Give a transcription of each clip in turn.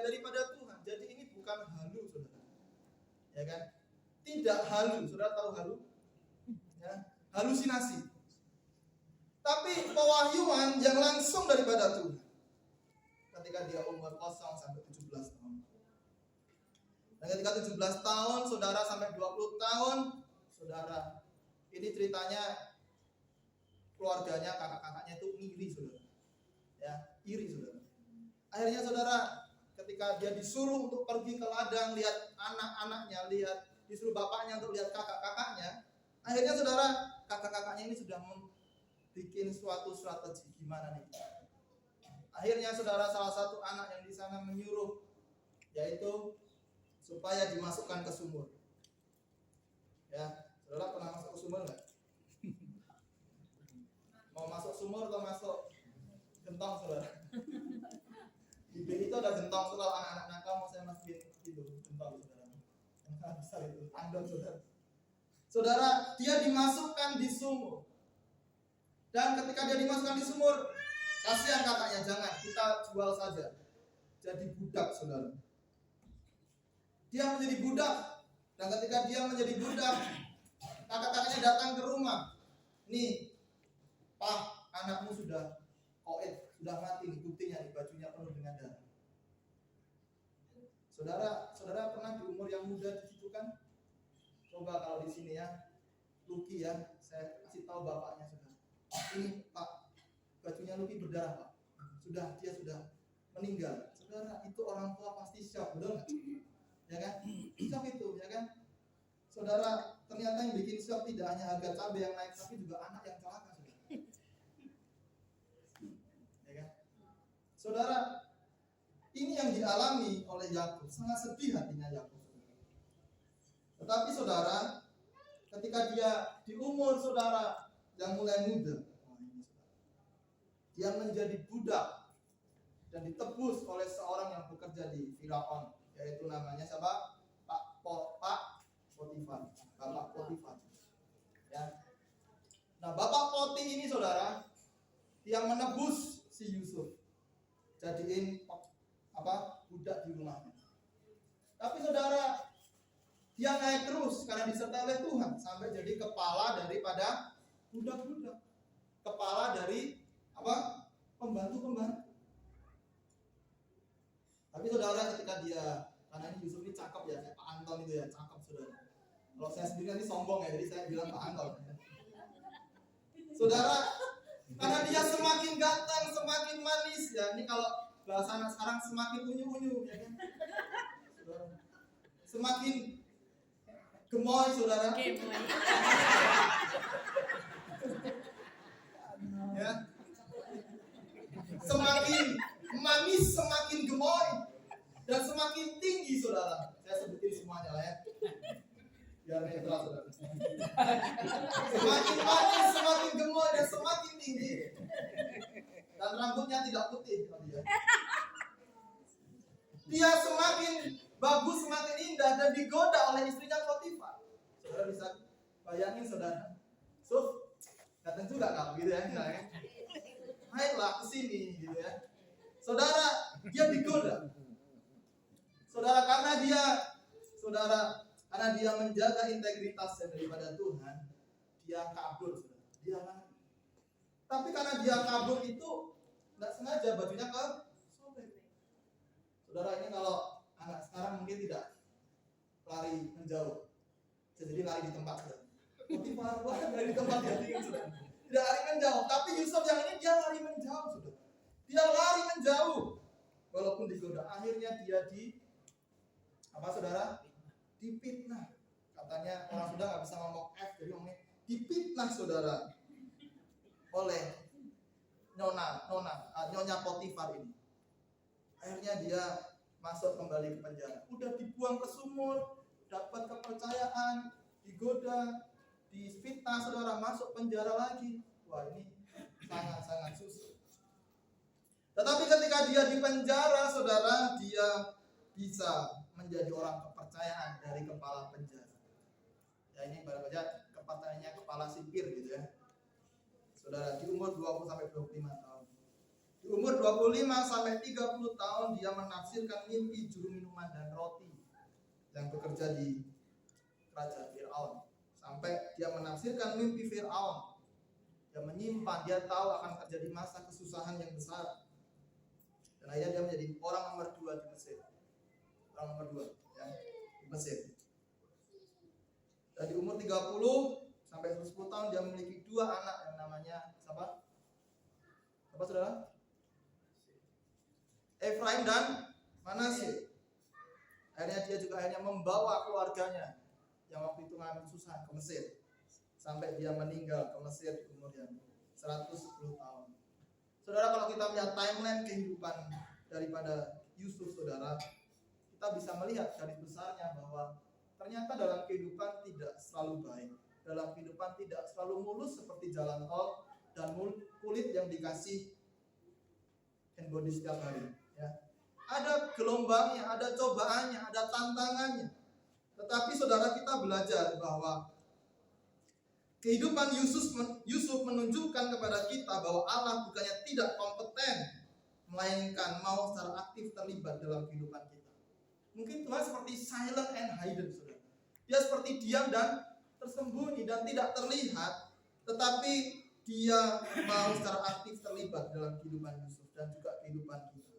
daripada Tuhan. Jadi ini bukan halu, saudara. Ya kan? Tidak halu. Saudara tahu halu? Ya, halusinasi. Tapi pewahyuan yang langsung daripada Tuhan. Ketika dia umur 0 sampai 17 tahun. Dan ketika 17 tahun, saudara sampai 20 tahun, saudara, ini ceritanya keluarganya, kakak-kakaknya itu iri, saudara. Ya, iri, saudara. Akhirnya saudara, ketika dia disuruh untuk pergi ke ladang, lihat anak-anaknya, disuruh bapaknya untuk lihat kakak-kakaknya, akhirnya saudara, kakak-kakaknya ini sudah bikin suatu strategi gimana nih. Akhirnya saudara, salah satu anak yang di sana menyuruh, yaitu supaya dimasukkan ke sumur. Ya, saudara pernah masuk ke sumur nggak? Mau masuk sumur atau masuk gentong, saudara? Di BI itu ada gentong, kalau anak-anak nakal mau saya masukin itu gentong, saudara. Yang besar itu, tandon, saudara. Saudara, dia dimasukkan di sumur. Dan ketika dia dimasukkan di sumur, kasihan kakaknya, jangan, kita jual saja. Jadi budak, saudara. Dia menjadi budak. Dan ketika dia menjadi budak, kakak-kakaknya datang ke rumah. Nih, Pak, anakmu sudah koid, sudah mati nih, buktinya nih, bajunya penuh dengan darah. Saudara pernah di umur yang muda di situ kan? Coba kalau di sini ya, Luki ya, saya kasih tahu bapaknya, saudara. Ini Pak, bajunya Luki berdarah, Pak. Dia sudah meninggal. Saudara, itu orang tua pasti shock, betul nggak? Ya kan? Shock itu, ya kan? Saudara, ternyata yang bikin shock tidak hanya harga cabai yang naik, tapi juga anak yang celaka, saudara. Ya kan? Saudara, ini yang dialami oleh Yakub, sangat sedih hatinya Yakub. Tetapi saudara, ketika dia di umur saudara yang mulai muda, dia menjadi budak dan ditebus oleh seorang yang bekerja di Firaun, yaitu namanya siapa? Pak Potifar, Bapak Potifar. Ya. Nah, Bapak Poti ini saudara, yang menebus si Yusuf, jadiin budak di rumahnya. Tapi saudara, dia naik terus karena disertai oleh Tuhan sampai jadi kepala daripada budak-budak, kepala dari pembantu-pembantu. Tapi saudara, ketika dia, karena ini Yusuf ini cakep ya, kayak Pak Anton itu ya, cakep saudara. Kalau saya sendiri nanti sombong ya, jadi saya bilang Pak Anton. Saudara, karena dia semakin ganteng, semakin manis ya. Ini kalau bahasa anak sekarang semakin unyu-unyu ya kan. Saudara. Semakin gemoy, saudara. Ya. Semakin manis, semakin gemoy, dan semakin tinggi, saudara. Saya sebutin semuanya lah ya. Biar netral, saudara. Semakin manis, semakin gemoy, dan semakin tinggi. Dan rambutnya tidak putih, dia semakin bagus, semakin indah, dan digoda oleh istrinya Potifar. Saudara bisa bayangin, saudara. Datang juga kalau gitu ya, mainlah ke sini gitu ya. Saudara, dia digoda. Saudara, karena dia menjaga integritas daripada Tuhan, dia kabur, saudara. Dia lari. Tapi karena dia kabur itu nggak sengaja bajunya ke sobek. Saudara, ini kalau anak sekarang mungkin tidak lari menjauh, jadi lari di tempat, saudara. Potifar lari di tempat ya, saudara. Tidak lari menjauh, tapi Yusuf yang ini dia lari menjauh, saudara. Dia lari menjauh, walaupun digoda. Akhirnya dia saudara? Dipitnah. Katanya orang sudah nggak bisa ngomong F, jadi ngomongnya dipitnah, saudara, oleh nyonya Potifar ini. Akhirnya dia masuk kembali ke penjara. Udah dibuang ke sumur, dapat kepercayaan, digoda, difitnah, saudara, masuk penjara lagi. Wah, ini sangat-sangat susah. Tetapi ketika dia di penjara, saudara, dia bisa menjadi orang kepercayaan dari kepala penjara. Ya, ini baru saja kepercayaannya kepala sipir gitu ya. Saudara, di umur 20 sampai 25 tahun. Di umur 25 sampai 30 tahun dia menafsirkan mimpi juru minuman dan roti yang bekerja di kerajaan Firaun. Sampai dia menafsirkan mimpi Firaun. Dia menyimpan, dia tahu akan terjadi masa kesusahan yang besar. Dan akhirnya dia menjadi orang nomor 2 di Mesir. Orang nomor 2 ya, di Mesir. Dan di umur 30 sampai 10 tahun dia memiliki 2 anak yang namanya siapa? Apa saudara? Efraim dan Manasye. Akhirnya dia juga membawa keluarganya yang waktu itu mengalami kesusahan ke Mesir. Sampai dia meninggal ke Mesir di umur yang 110 tahun. Saudara, kalau kita melihat timeline kehidupan daripada Yusuf, saudara, kita bisa melihat garis besarnya bahwa ternyata dalam kehidupan tidak selalu baik. Dalam kehidupan tidak selalu mulus seperti jalan tol dan kulit yang dikasih hand body setiap hari. Ya. Ada gelombangnya, ada cobaannya, ada tantangannya. Tetapi saudara, kita belajar bahwa kehidupan Yusuf menunjukkan kepada kita bahwa Allah bukannya tidak kompeten, melainkan mau secara aktif terlibat dalam kehidupan kita. Mungkin Tuhan seperti silent and hidden, saudara. Dia seperti diam dan tersembunyi dan tidak terlihat, tetapi dia mau secara aktif terlibat dalam kehidupan Yusuf dan juga kehidupan kita.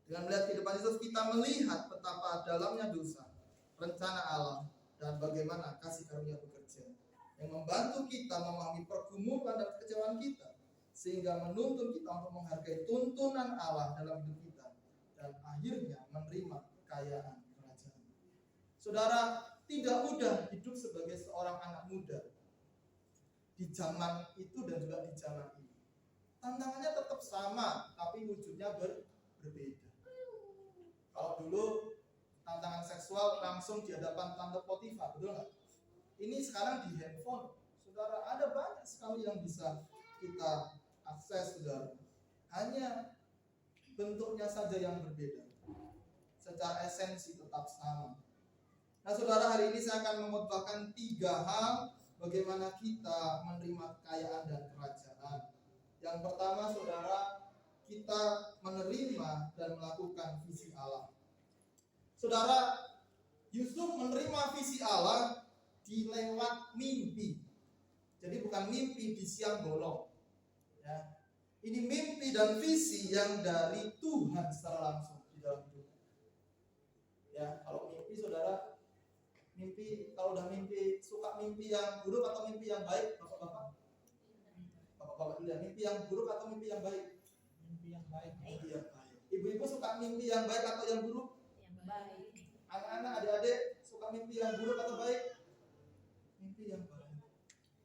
Dengan melihat kehidupan Yusuf, kita melihat betapa dalamnya dosa, rencana Allah, dan bagaimana kasih karunia bekerja yang membantu kita memahami pergumulan dan kekecewaan kita, sehingga menuntun kita untuk menghargai tuntunan Allah dalam hidup kita dan akhirnya menerima kekayaan kerajaan. Saudara, tidak mudah hidup sebagai seorang anak muda di zaman itu dan juga di zaman ini. Tantangannya tetap sama, tapi wujudnya berbeda. Kalau dulu tantangan seksual langsung di hadapan Tante Potifar, betul nggak? Ini sekarang di handphone. Saudara, ada banyak sekali yang bisa kita akses, saudara. Hanya bentuknya saja yang berbeda. Secara esensi tetap sama. Nah, saudara, hari ini saya akan memotbahkan 3 hal bagaimana kita menerima kekayaan dan kerajaan. Yang pertama, saudara, kita menerima dan melakukan visi Allah. Saudara, Yusuf menerima visi Allah di lewat mimpi. Jadi bukan mimpi di siang bolong. Ya. Ini mimpi dan visi yang dari Tuhan secara langsung di dalam hidup. Ya, kalau mimpi, saudara, mimpi, kalau udah mimpi, suka mimpi yang buruk atau mimpi yang baik, bapak-bapak? Bapak-bapak dulu ya, mimpi yang buruk atau mimpi yang baik? Mimpi yang baik. Mimpi yang baik. Ibu-ibu suka mimpi yang baik atau yang buruk? Yang baik. Anak-anak, adik-adik suka mimpi yang buruk atau baik? Mimpi yang baik.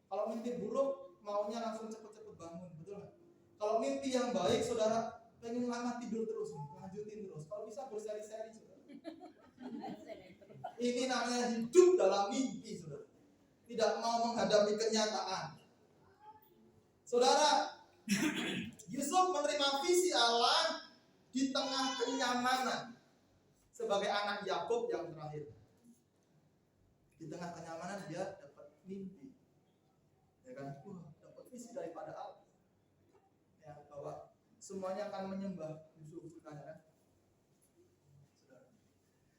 Kalau mimpi buruk, maunya langsung cepet-cepet bangun, betul nggak? Kalau mimpi yang baik, saudara, pengen lama tidur terus, lanjutin terus. Kalau bisa berseri-seri, saudara. Ini namanya hidup dalam mimpi, saudara. Tidak mau menghadapi kenyataan. Saudara, Yusuf menerima visi Allah di tengah kenyamanan sebagai anak Yakub yang terakhir. Di tengah kenyamanan dia dapat mimpi, ya kan? Dapat visi daripada Allah, ya, bahwa semuanya akan menyembah Yusuf, kan?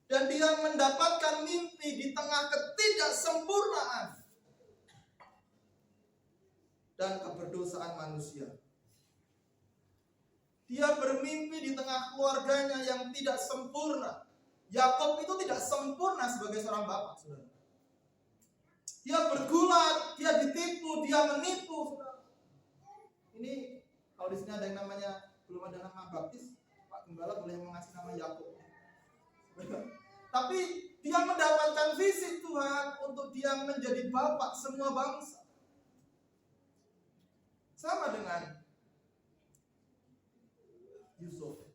Dan dia mendapatkan mimpi di tengah ketidaksempurnaan dan keberdosaan manusia. Dia bermimpi di tengah keluarganya yang tidak sempurna. Yakub itu tidak sempurna sebagai seorang bapak, saudara. Dia bergulat, dia ditipu, dia menipu, saudara. Ini kalau di sini ada yang namanya, belum ada nama baptis, Pak Gembala boleh mengasih nama Yakub. Tapi dia mendapatkan visi Tuhan untuk dia menjadi bapak semua bangsa. Sama dengan Yusuf.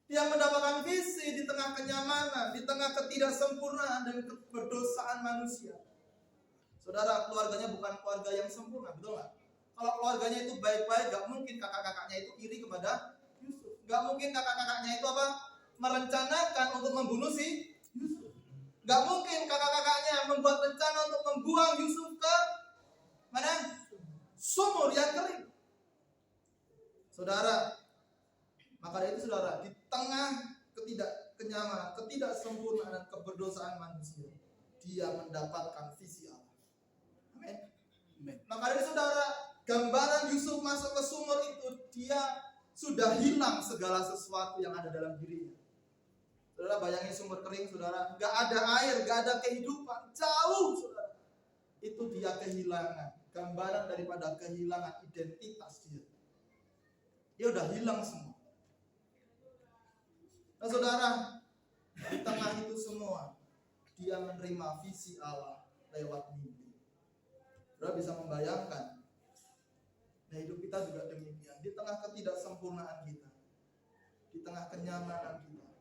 Dia mendapatkan visi di tengah kenyamanan, di tengah ketidaksempurnaan dan keberdosaan manusia. Saudara, keluarganya bukan keluarga yang sempurna, betul nggak? Kalau keluarganya itu baik-baik, gak mungkin kakak-kakaknya itu iri kepada Yusuf. Gak mungkin kakak-kakaknya itu merencanakan untuk membunuh si Yusuf. Gak mungkin kakak-kakaknya membuat rencana untuk membuang Yusuf ke mana? Sumur yang kering. Saudara, Maka dari itu saudara, di tengah ketidakkenyamanan, ketidaksempurnaan dan keberdosaan manusia, dia mendapatkan visi Allah. Amin. Maka dari saudara, gambaran Yusuf masuk ke sumur itu, dia sudah hilang segala sesuatu yang ada dalam dirinya. Saudara bayangin sumur kering, saudara, gak ada air, gak ada kehidupan, jauh saudara. Itu dia kehilangan, gambaran daripada kehilangan identitas dia. Dia udah hilang semua. Nah saudara, di tengah itu semua, dia menerima visi Allah lewat mimpi. Saudara bisa membayangkan, nah hidup kita juga demikian. Di tengah ketidaksempurnaan kita, di tengah kenyamanan kita,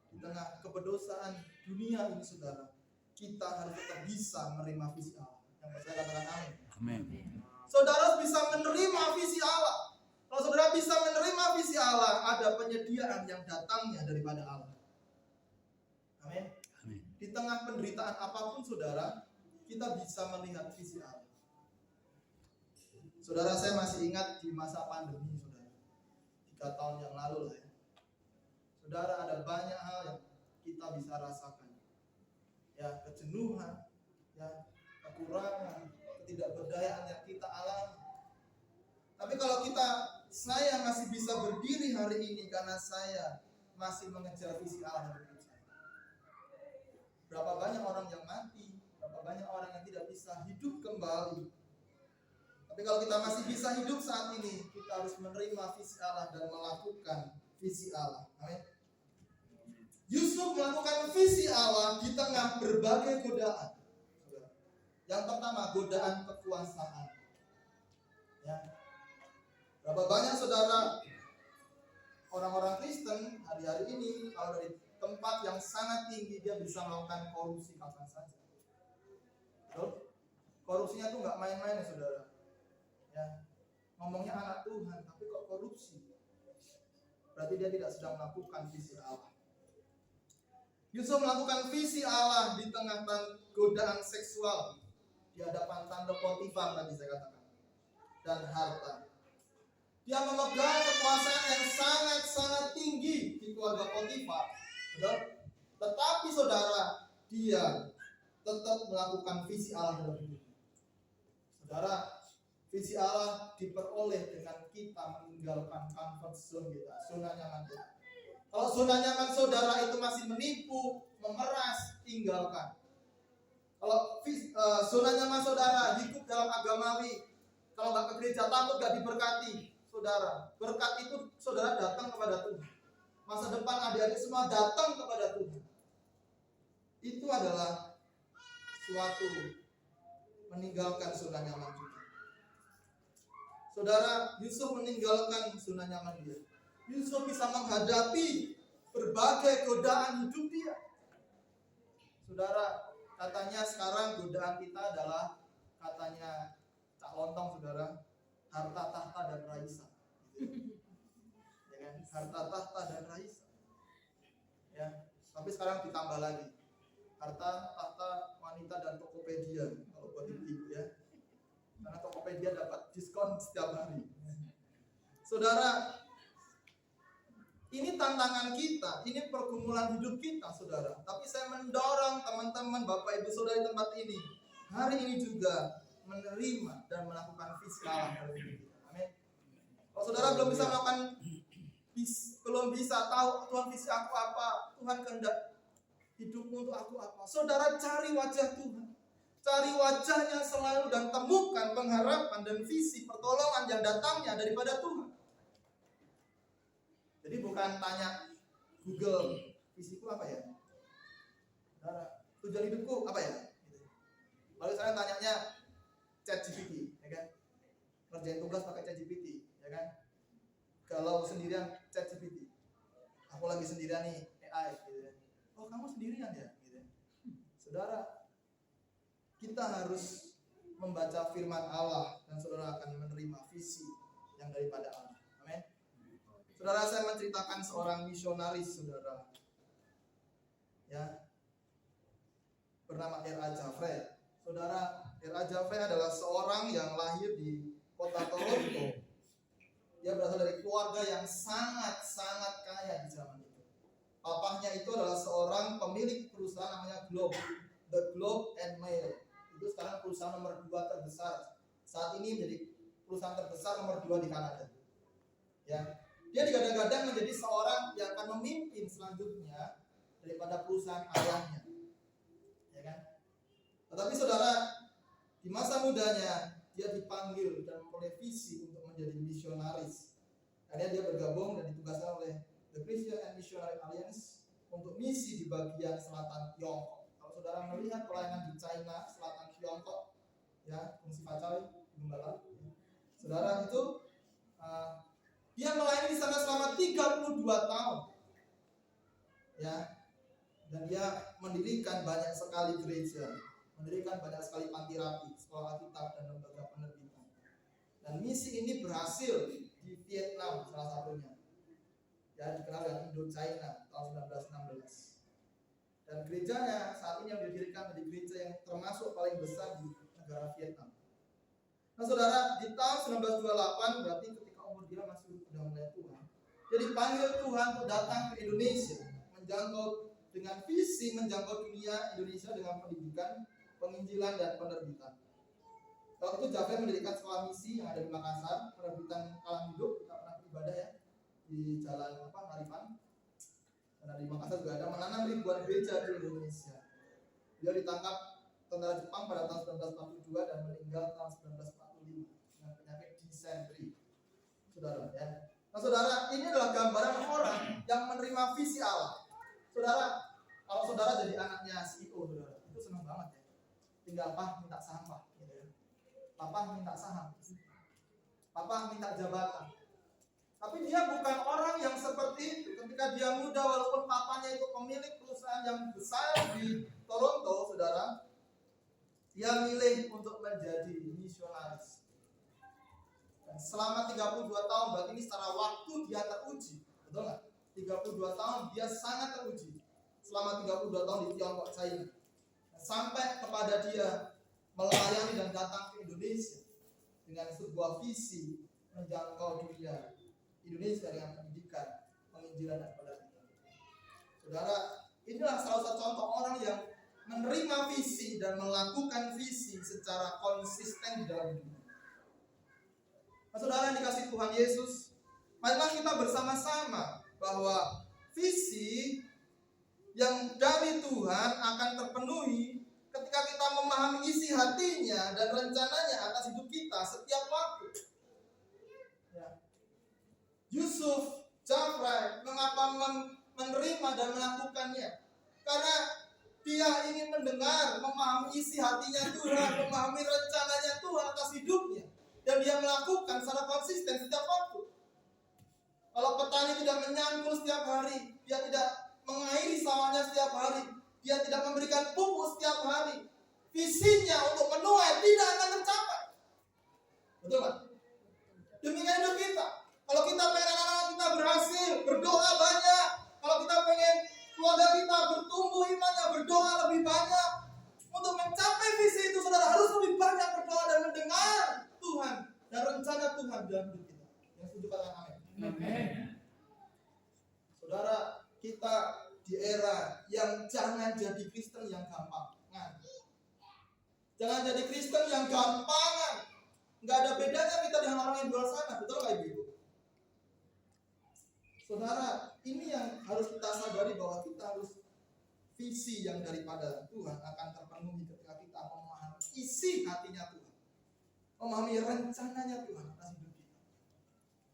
di tengah keberdosaan dunia ini saudara, kita harus tetap bisa menerima visi Allah. Yang percaya katakan amin. Amin. Saudara bisa menerima visi Allah. Kalau saudara bisa menerima visi Allah, ada penyediaan yang datangnya daripada Allah. Amin. Amin. Di tengah penderitaan apapun saudara, kita bisa melihat visi Allah. Saudara, saya masih ingat di masa pandemi saudara, 3 tahun yang lalu lah ya. Saudara, ada banyak hal yang kita bisa rasakan. Ya, kejenuhan, ya, kekurangan, ketidakberdayaan yang kita alami. Tapi kalau saya masih bisa berdiri hari ini karena saya masih mengejar visi Allah dalam hidup saya. Berapa banyak orang yang mati, berapa banyak orang yang tidak bisa hidup kembali. Tapi kalau kita masih bisa hidup saat ini, kita harus menerima visi Allah dan melakukan visi Allah. Amin. Yusuf melakukan visi Allah di tengah berbagai godaan. Yang pertama, godaan kekuasaan. Ya. Berapa banyak saudara orang-orang Kristen hari-hari ini kalau dari tempat yang sangat tinggi dia bisa melakukan korupsi kapan saja. Betul? Korupsinya tuh nggak main-main ya saudara. Ya, ngomongnya anak Tuhan tapi kok korupsi. Berarti dia tidak sedang melakukan visi Allah. Yusuf melakukan visi Allah di tengah godaan seksual di hadapan tante Potifar tadi saya katakan, dan harta. Dia memegang kekuasaan yang sangat-sangat tinggi di keluarga Potifar. Betul? Tetapi saudara, dia tetap melakukan visi Allah dalam hidupnya. Saudara, visi Allah diperoleh dengan kita meninggalkan comfort zone kita, zona nyaman kita. Kalau zona nyaman saudara itu masih menipu, memeras, tinggalkan. Kalau zona nyaman saudara hidup dalam agamawi, kalau nggak ke gereja takut nggak diberkati. Saudara, berkat itu saudara datang kepada Tuhan. Masa depan adik-adik semua datang kepada Tuhan. Itu adalah suatu meninggalkan zona nyaman kita. Saudara, Yusuf meninggalkan zona nyaman dia. Yusuf bisa menghadapi berbagai godaan hidup dia. Saudara, katanya sekarang godaan kita adalah katanya Cak Lontong saudara, harta tahta dan raisa. Ya kan? Harta tahta dan raisa. Ya, tapi sekarang ditambah lagi. Harta tahta wanita dan Tokopedia kalau buat ibu ya. Karena Tokopedia dapat diskon setiap hari. Saudara, ini tantangan kita, ini pergumulan hidup kita, saudara. Tapi saya mendorong teman-teman, bapak ibu saudara di tempat ini, hari ini juga menerima dan melakukan visi Allah dalam hidup kita. Amin. Kalau saudara belum bisa melakukan, belum bisa tahu Tuhan visi aku apa, Tuhan kehendak hidupmu untuk aku apa, saudara cari wajah Tuhan. Cari wajahnya selalu dan temukan pengharapan dan visi pertolongan yang datangnya daripada Tuhan. Jadi bukan tanya Google, visiku apa ya? Tujuan hidupku apa ya? Lalu saya tanyanya ChatGPT, ya kan? Ngerjain tugas pakai ChatGPT, ya kan? Kalau sendirian ChatGPT, aku lagi sendirian nih AI, gitu ya. Oh kamu sendirian ya? Gitu. Saudara, kita harus membaca firman Allah dan saudara akan menerima visi yang daripada Allah. Amin. Saudara, saya menceritakan seorang misionaris, saudara, ya, bernama R.A. Jafre. Saudara, R.A. Jafre adalah seorang yang lahir di kota Toronto Dia berasal dari keluarga yang sangat kaya di zaman itu. Papahnya itu adalah seorang pemilik perusahaan namanya Globe, The Globe and Mail. Itu sekarang perusahaan nomor 2 terbesar. Saat ini menjadi perusahaan terbesar nomor 2 di Kanada. Ya, dia digadang-gadang menjadi seorang yang akan memimpin selanjutnya daripada perusahaan ayahnya. Ya kan? Tetapi saudara, di masa mudanya dia dipanggil dan memperoleh visi untuk menjadi misionaris. Akhirnya dia bergabung dan ditugaskan oleh The Christian and Missionary Alliance untuk misi di bagian selatan Tiongkok. Kalau saudara melihat pelayanan di China, selatan Tiongkok, ya, fungsi Pacai, Gembala, saudara itu dia melayani di sana selama 32 tahun. Ya. Dan dia mendirikan banyak sekali gereja, mendirikan banyak sekali panti rapi, sekolah Alkitab dan lembaga penerbitan. Dan misi ini berhasil di Vietnam salah satunya. Ya, dikenal dengan Indochina tahun 1916. Dan gerejanya saat ini yang didirikan menjadi gereja yang termasuk paling besar di negara Vietnam. Nah, saudara, di tahun 1928 berarti ketika umur dia masih sudah mulai tua, dia dipanggil Tuhan untuk datang ke Indonesia, menjangkau dengan visi menjangkau dunia Indonesia dengan pendidikan, penginjilan dan penerbitan. Waktu itu Jafet mendirikan sekolah misi yang ada di Makassar, penerbitan kalam hidup, kita pernah beribadah ya di jalan Harifan. Karena di Makassar juga ada, menanam ribuan gereja di Indonesia. Dia ditangkap tentara Jepang pada tahun 1942 dan meninggal tahun 1945 dengan penyakit disentri. Saudara ya. Nah, saudara, ini adalah gambaran orang yang menerima visi Allah. Saudara, kalau saudara jadi anaknya CEO, saudara, itu senang banget ya. Tinggal minta saham gitu ya. Papa minta saham. Papa minta jabatan. Tapi dia bukan orang yang seperti itu. Ketika dia muda, walaupun papanya itu pemilik perusahaan yang besar di Toronto, saudara, dia milih untuk menjadi misionaris. Dan selama 32 tahun, berarti ini secara waktu dia teruji. Betul nggak? 32 tahun dia sangat teruji. Selama 32 tahun di Tiongkok, China. Sampai kepada dia melayani dan datang ke Indonesia dengan sebuah visi menjangkau dunia Indonesia dengan pendidikan, penginjilan dan penerbitan. Saudara, inilah salah satu contoh orang yang menerima visi dan melakukan visi secara konsisten di dalam hidup. Nah, saudara yang dikasihi Tuhan Yesus, marilah kita bersama-sama bahwa visi yang dari Tuhan akan terpenuhi ketika kita memahami isi hatinya dan rencananya atas hidup kita setiap waktu. Ya. Yusuf, Jafrai, mengapa menerima dan melakukannya? Karena dia ingin mendengar, memahami isi hatinya Tuhan, memahami rencananya Tuhan atas hidupnya, dan dia melakukan secara konsisten setiap waktu. Kalau petani tidak menyangkul setiap hari, dia tidak mengairi sawahnya setiap hari, dia tidak memberikan pupuk setiap hari, visinya untuk menuai tidak akan tercapai. Betul kan? Demikian hidup kita. Kalau kita pengen anak-anak kita berhasil, berdoa banyak. Kalau kita pengen keluarga kita bertumbuh imannya, berdoa lebih banyak. Untuk mencapai visi itu, saudara harus lebih banyak berdoa dan mendengar Tuhan dan rencana Tuhan dalam hidup kita. Yang setuju katakan amin. Saudara, kita di era yang jangan jadi Kristen yang gampang. Jangan jadi Kristen yang gampangan. Nggak ada bedanya kita dengan orang yang di luar sana. Betul nggak Ibu? Saudara, ini yang harus kita sadari bahwa kita harus visi yang daripada Tuhan akan terpenuhi ketika kita memahami isi hatinya Tuhan, memahami rencananya Tuhan atas hidup kita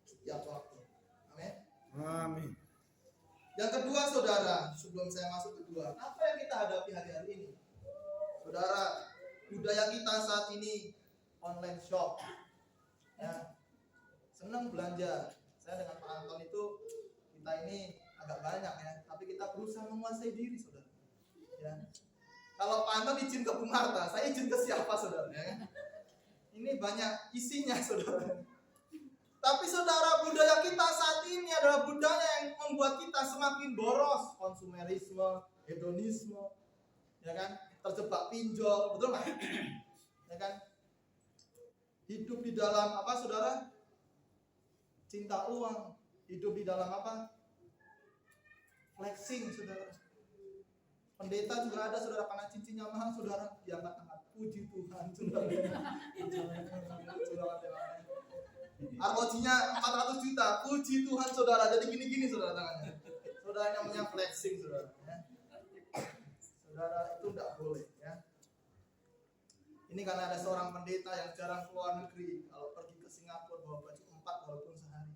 setiap waktu. Amin. Amin. Yang kedua, saudara, sebelum saya masuk kedua, apa yang kita hadapi hari-hari ini? Saudara, budaya kita saat ini online shop, ya, senang belanja. Saya dengan Pak Anton itu kita ini agak banyak ya, tapi kita berusaha menguasai diri, saudara. Ya. Kalau Pak Anton izin ke Bu Marta, saya izin ke siapa, saudara? Ya. Ini banyak isinya, saudara. Tapi saudara, budaya kita saat ini adalah budaya yang membuat kita semakin boros, konsumerisme, hedonisme, ya kan? Terjebak pinjol, betul nggak? Ya kan? Hidup di dalam apa, saudara? cinta uang, hidup di dalam apa? Flexing, saudara. Pendeta juga ada, saudara, karena cincinnya mahal, saudara, diangkat-angkat. Puji Tuhan, saudara. Arlojinya 400 juta, puji Tuhan, saudara. Jadi gini-gini, saudara, tangannya. Saudara, namanya flexing, saudara. Ya. Saudara, itu tidak boleh, ya. Ini karena ada seorang pendeta yang jarang keluar negeri. Kalau pergi ke Singapura bawa baju 4 walaupun sehari.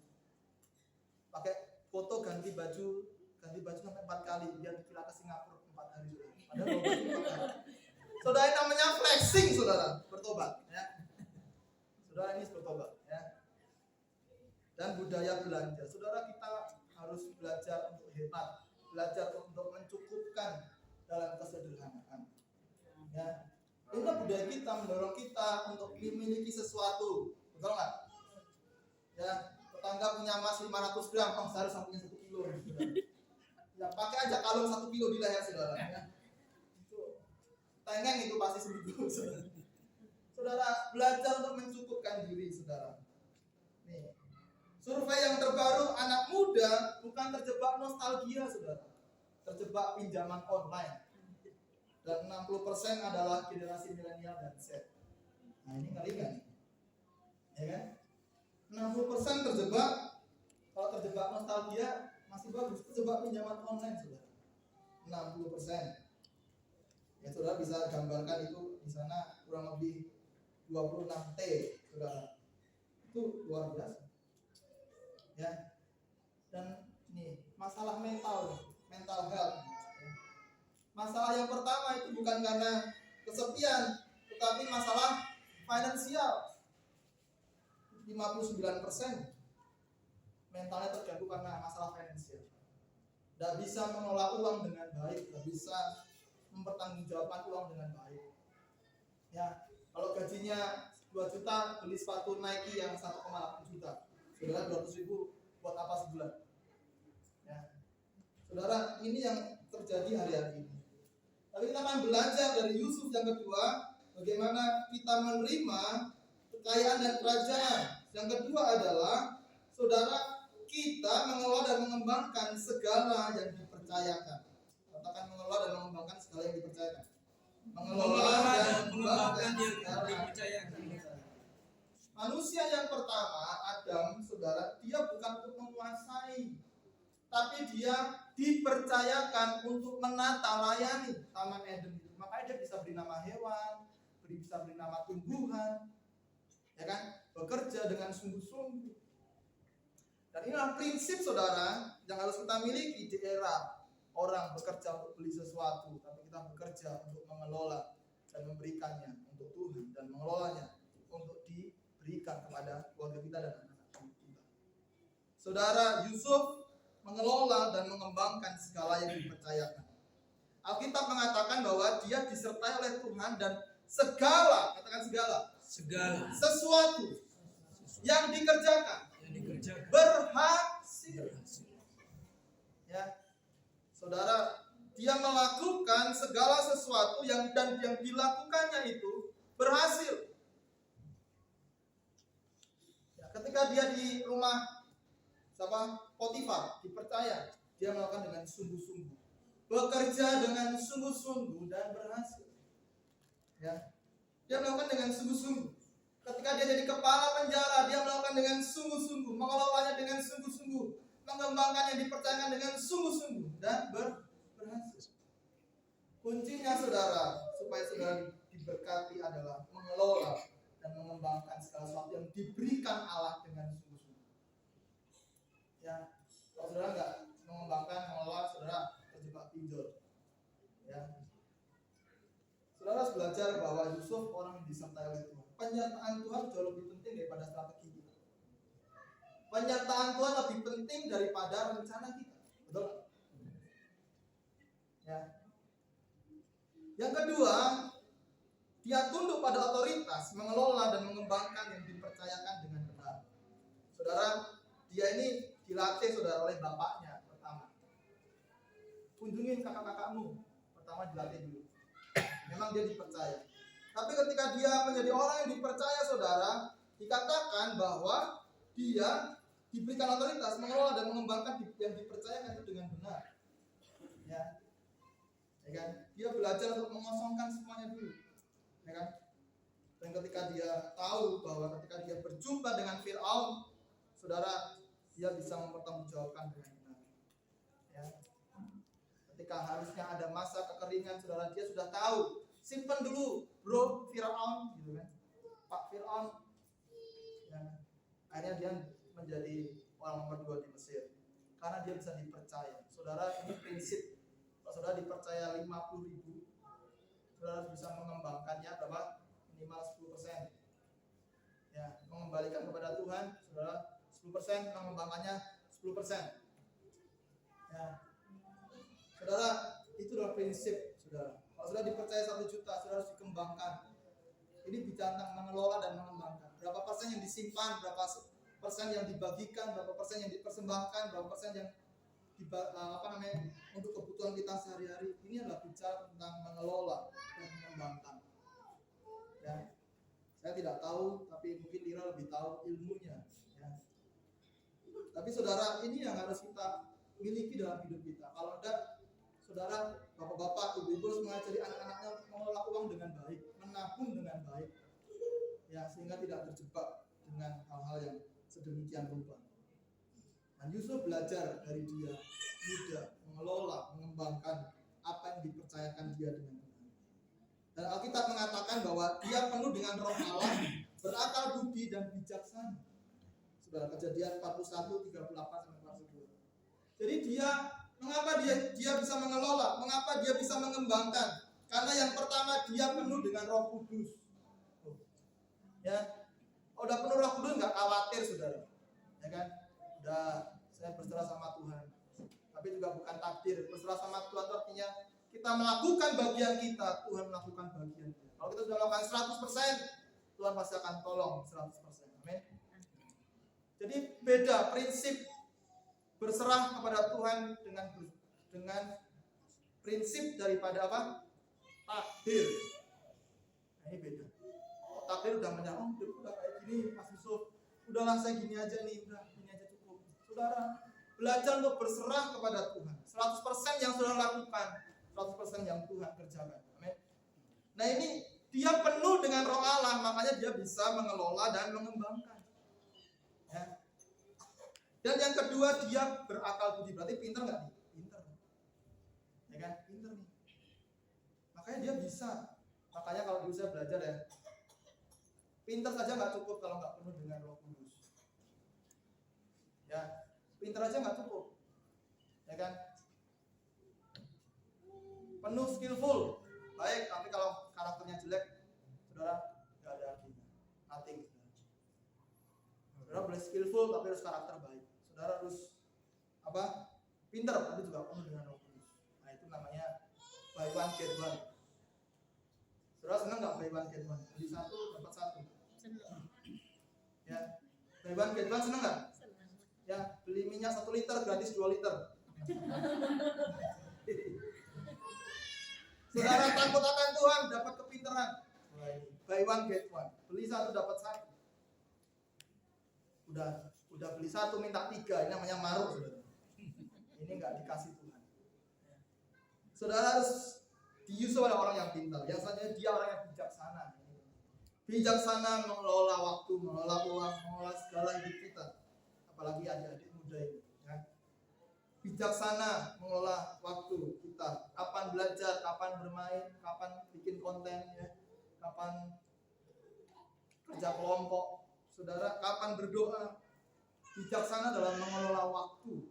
Pakai foto ganti baju sampai 4 kali biar dikira ke Singapura 4 hari. Padahal bawa baju 4 hari. Saudara, ini namanya flexing, saudara. Bertobat, ya. Saudara, ini bertobat, ya. Dan budaya belanja. Saudara, kita harus belajar untuk hemat, belajar untuk mencukupkan dalam kesederhanaan. Ya. Ini budaya kita mendorong kita untuk memiliki sesuatu, betul nggak? Ya, tetangga punya emas 500 gram, oh saya harus punya 1 kilo. Ya, pakai aja kalung 1 kilo di leher, saudara. Ya. Itu tengeng itu pasti seminggu, saudara. Saudara, belajar untuk mencukupkan diri, saudara. Nih, survei yang terbaru, anak muda bukan terjebak nostalgia, saudara, terjebak pinjaman online. Dan 60% adalah generasi milenial dan Z. Nah, ini ngeri kan? Ya kan? 60% terjebak, kalau terjebak nostalgia masih bagus, terjebak pinjaman online, saudara. 60%. Ya, saudara bisa gambarkan itu di sana kurang lebih 26 T, saudara. Itu luar biasa. Ya. Dan ini masalah mental health. Masalah yang pertama itu bukan karena kesepian, tetapi masalah finansial. 59% mentalnya terganggu karena masalah finansial. Tidak bisa mengelola uang dengan baik, tidak bisa mempertanggungjawabkan uang dengan baik. Ya, kalau gajinya 2 juta beli sepatu Nike yang 1,8 juta, saudara 200.000 buat apa sebulan? Ya, saudara, ini yang terjadi hari-hari ini. Tapi kita akan belajar dari Yusuf yang kedua, bagaimana kita menerima kekayaan dan kerajaan. Yang kedua adalah, saudara, kita mengelola dan mengembangkan segala yang dipercayakan. Katakan mengelola dan mengembangkan segala yang dipercayakan. Mengelola dan mengembangkan yang dipercayakan. Manusia yang pertama, Adam, saudara, dia bukan untuk menguasai, tapi dia dipercayakan untuk menata, layani Taman Eden itu. Makanya dia bisa beri nama hewan, bisa beri nama tumbuhan, ya kan? Bekerja dengan sungguh-sungguh. Dan inilah prinsip, saudara, yang harus kita miliki di era orang bekerja untuk beli sesuatu, tapi kita bekerja untuk mengelola dan memberikannya untuk Tuhan dan mengelolanya untuk diberikan kepada keluarga kita dan anak-anak kita. Saudara, Yusuf mengelola dan mengembangkan segala yang dipercayakan. Alkitab mengatakan bahwa dia disertai oleh Tuhan dan segala, katakan segala sesuatu yang dikerjakan berhasil. Ya, saudara, dia melakukan segala sesuatu yang dilakukannya itu berhasil. Ya, ketika dia di rumah Potifar, dipercaya, dia melakukan dengan sungguh-sungguh, bekerja dengan sungguh-sungguh dan berhasil. Ya, dia melakukan dengan sungguh-sungguh. Ketika dia jadi kepala penjara, dia melakukan dengan sungguh-sungguh, mengelolanya dengan sungguh-sungguh, mengembangkannya dipercayakan dengan sungguh-sungguh dan berhasil. Kuncinya, saudara, supaya saudara diberkati adalah mengelola dan mengembangkan segala sesuatu yang diberikan Allah dengan sungguh-sungguh. Ya, kalau saudara nggak mengembangkan, mengelola, saudara terjebak pinjol. Ya, saudara harus belajar bahwa Yusuf orang yang disertai oleh Tuhan. Penyertaan Tuhan jauh lebih penting daripada strategi kita. Penyertaan Tuhan lebih penting daripada rencana kita. Betul? Ya. Yang kedua, dia tunduk pada otoritas, mengelola dan mengembangkan yang dipercayakan dengan benar. Saudara, dia ini dilatih, saudara, oleh bapaknya pertama. Kunjungin kakak-kakakmu, pertama dilatih dulu. Memang dia dipercaya. Tapi ketika dia menjadi orang yang dipercaya, saudara, dikatakan bahwa dia diberikan otoritas mengelola dan mengembangkan yang dipercayakan itu dengan benar. Ya kan? Dia belajar untuk mengosongkan semuanya dulu. Ya kan? Dan ketika dia tahu bahwa ketika dia berjumpa dengan Fir'aun, saudara, dia bisa mempertanggungjawabkan dengan benar. Ya. Ketika harusnya ada masa kekeringan, saudara, dia sudah tahu. Simpen dulu, bro, Fir'aun, gitu kan? Pak Fir'aun. Ya. Akhirnya dia menjadi orang nomor 2 di Mesir. Karena dia bisa dipercaya. Saudara, ini prinsip. Kalau saudara dipercaya 50.000, saudara bisa mengembangkannya berapa? Minimal 10%. Ya, mengembalikan kepada Tuhan, saudara, 10%, mengembangkannya 10%. Ya. Saudara, itu adalah prinsip, saudara. Kalau saudara dipercaya 1 juta, saudara harus dikembangkan. Ini bicara tentang mengelola dan mengembangkan. Berapa persen yang disimpan, berapa persen yang dibagikan, berapa persen yang dipersembahkan, berapa persen yang untuk kebutuhan kita sehari-hari. Ini adalah bicara tentang mengelola dan mengembangkan. Ya. Saya tidak tahu, tapi mungkin Lira lebih tahu ilmunya. Ya. Tapi saudara, ini yang harus kita miliki dalam hidup kita. Kalau enggak, saudara, bapak-bapak, ibu-ibu harus mengajari anak-anaknya mengelola uang dengan baik, menabung dengan baik, ya, sehingga tidak terjebak dengan hal-hal yang sedemikian rupa. Dan Yusuf belajar dari dia muda mengelola, mengembangkan apa yang dipercayakan dia dengan benar. Dan Alkitab mengatakan bahwa dia penuh dengan roh Allah, berakal budi dan bijaksana. Saudara, Kejadian 41:38-42. Jadi mengapa dia bisa mengelola? Mengapa dia bisa mengembangkan? Karena yang pertama, dia penuh dengan Roh Kudus. Ya, udah penuh Roh Kudus nggak khawatir, saudara. Ya kan? Udah, saya berserah sama Tuhan. Tapi juga bukan takdir. Berserah sama Tuhan itu artinya kita melakukan bagian kita, Tuhan melakukan bagian kita. Kalau kita sudah melakukan 100%, Tuhan pasti akan tolong 100%. Amin. Jadi beda prinsip berserah kepada Tuhan dengan prinsip daripada apa? Takdir. Nah, ini beda. Takdir udah menyerah, udah kayak gini, Mas Yusuf. Udahlah saya gini aja nih, udah gini aja cukup. Saudara, belajar untuk berserah kepada Tuhan. 100% yang saudara lakukan, 100% yang Tuhan kerjakan. Amin. Nah, ini dia penuh dengan Roh Allah, makanya dia bisa mengelola dan mengembangkan. Ya. Dan yang kedua, dia berakal budi. Berarti pintar nggak nih? Pintar. Ya kan? Pintar nih. Makanya dia bisa. Makanya kalau dulu saya belajar ya, pintar saja nggak cukup kalau nggak penuh dengan Roh Kudus. Ya, pintar aja nggak cukup. Ya kan? Penuh skillful, baik, tapi kalau karakternya jelek, saudara, nggak ada artinya. Nothing. Saudara boleh skillful tapi harus karakter baik. Saudara harus apa? Pintar tapi juga penuh dengan Roh Kudus. Nah, itu namanya buy one get one. Saudara senang nggak buy one get one? Beli 1 dapat 1. Senang. Ya, buy one get one senang nggak? Senang. Ya, beli minyak 1 liter gratis 2 liter. Saudara takut akan Tuhan, dapat kepintaran. Buy one get one. Beli 1 dapat 1. Udah beli 1 minta 3, ini namanya maruk, saudara. Ini nggak dikasih Tuhan. Saudara harus diusir oleh orang yang pintar. Yang selanjutnya dia orang yang bijaksana. Bijaksana mengelola waktu, mengelola uang, mengelola segala hidup kita. Apalagi adik-adik muda ini. Ya. Bijaksana mengelola waktu kita. Kapan belajar, kapan bermain, kapan bikin konten, ya. Kapan kerja kelompok. Saudara, kapan berdoa. Bijaksana dalam mengelola waktu.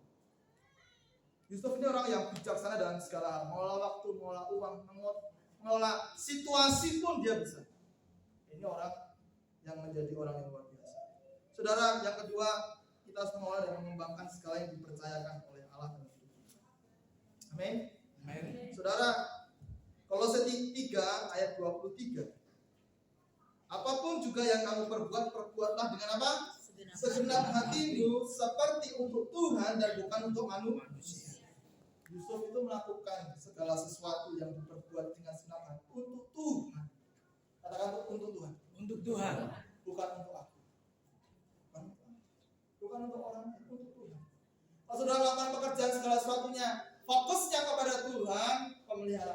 Yusuf ini orang yang bijaksana dalam segala hal. Mengelola waktu, mengelola uang, mengelola situasi pun dia bisa. Ini orang yang menjadi orang yang luar biasa. Saudara, yang kedua, kita harus mengelola dan mengembangkan segala yang dipercayakan oleh Allah dalam hidup kita. Amin. Amin. Saudara, Kolose 3 ayat 23. Apapun juga yang kamu perbuat, perbuatlah dengan apa? Segenap hatimu, seperti untuk Tuhan dan bukan untuk manusia. Yusuf itu melakukan segala sesuatu yang diperbuat dengan senang hati untuk Tuhan. Katakan untuk Tuhan. Untuk Tuhan. Bukan untuk aku. Bukan untuk orang lain. saudara lakukan pekerjaan segala sesuatunya, fokusnya kepada Tuhan, pemeliharaan